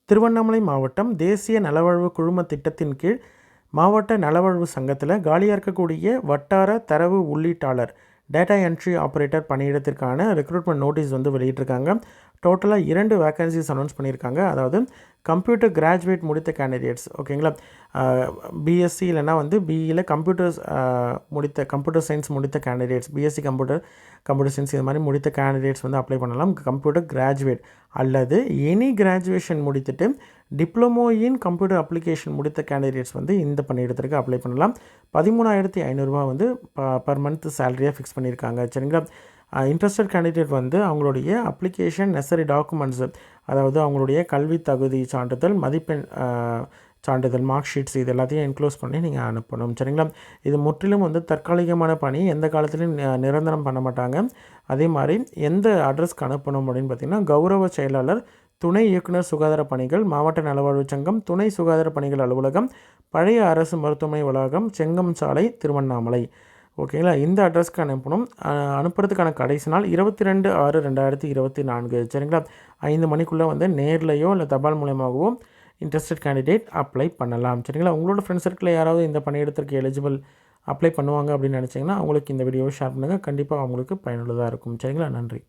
திருவண்ணாமலை மாவட்டம் தேசிய நலவாழ்வு குழும திட்டத்தின் கீழ் மாவட்ட நலவாழ்வு சங்கத்தில் காலியாக இருக்கக்கூடிய வட்டார தரவு உள்ளீட்டாளர் டேட்டா என்ட்ரி ஆப்ரேட்டர் பணியிடத்திற்கான ரெக்ரூட்மெண்ட் நோட்டீஸ் வந்து வெளியிட்டிருக்காங்க. டோட்டலாக 2 வேக்கன்சிஸ் அனௌன்ஸ் பண்ணியிருக்காங்க. அதாவது கம்ப்யூட்டர் கிராஜுவேட் முடித்த கேண்டிடேட்ஸ், ஓகேங்களா, பிஎஸ்சி இல்லைனா வந்து பிஇயில் கம்ப்யூட்டர் சயின்ஸ் முடித்த கேண்டிடேட்ஸ், பிஎஸ்சி கம்ப்யூட்டர் சயின்ஸ் இது மாதிரி முடித்த கேண்டிடேட்ஸ் வந்து அப்ளை பண்ணலாம். கம்ப்யூட்டர் கிராஜுவேட் அல்லது எனி கிராஜுவேஷன் முடித்துட்டு டிப்ளமோ இன் கம்ப்யூட்டர் அப்ளிகேஷன் முடித்த கேண்டிடேட்ஸ் வந்து இந்த பணியிடத்திற்கு அப்ளை பண்ணலாம். 13,500 வந்து பர் மந்த் சேலரியாக ஃபிக்ஸ் பண்ணியிருக்காங்க. சரிங்களா. இன்ட்ரெஸ்டட் கேண்டிடேட் வந்து அவங்களுடைய அப்ளிகேஷன் நெசசரி டாக்குமெண்ட்ஸு, அதாவது அவங்களுடைய கல்வி தகுதி சான்றிதழ், மதிப்பெண் சான்றிதழ், மார்க் ஷீட்ஸ் இது எல்லாத்தையும் என்க்ளோஸ் பண்ணி நீங்கள் அனுப்பணும். சரிங்களா. இது முற்றிலும் வந்து தற்காலிகமான பணி, எந்த காலத்துலையும் நிரந்தரம் பண்ண மாட்டாங்க. அதே மாதிரி எந்த அட்ரஸ்க்கு அனுப்பணும் அப்படின்னு பார்த்திங்கன்னா, கௌரவ செயலாளர், துணை இயக்குனர் சுகாதார பணிகள், மாவட்ட நலவாழ்வு சங்கம், துணை சுகாதார பணிகள் அலுவலகம், பழைய அரசு மருத்துவமனை வளாகம், செங்கம் சாலை, திருவண்ணாமலை. ஓகேங்களா. இந்த அட்ரஸ்க்கு அனுப்பணும். அனுப்புறதுக்கான கடைசி நாள் 22/6/2024. சரிங்களா. 5 மணிக்குள்ளே வந்து நேர்லையோ இல்லை தபால் மூலமாகவோ இன்ட்ரெஸ்டட் கேண்டிடேட் அப்ளை பண்ணலாம். சரிங்களா. உங்களோட ஃப்ரெண்ட்ஸ் சர்க்கிளில் யாராவது இந்த பணியிடத்திற்கு எலிஜிபிள் அப்ளை பண்ணுவாங்க அப்படின்னு நினச்சிங்கன்னா அவங்களுக்கு இந்த வீடியோவை ஷேர் பண்ணுங்கள். கண்டிப்பாக அவங்களுக்கு பயனுள்ளதாக இருக்கும். சரிங்களா. நன்றி.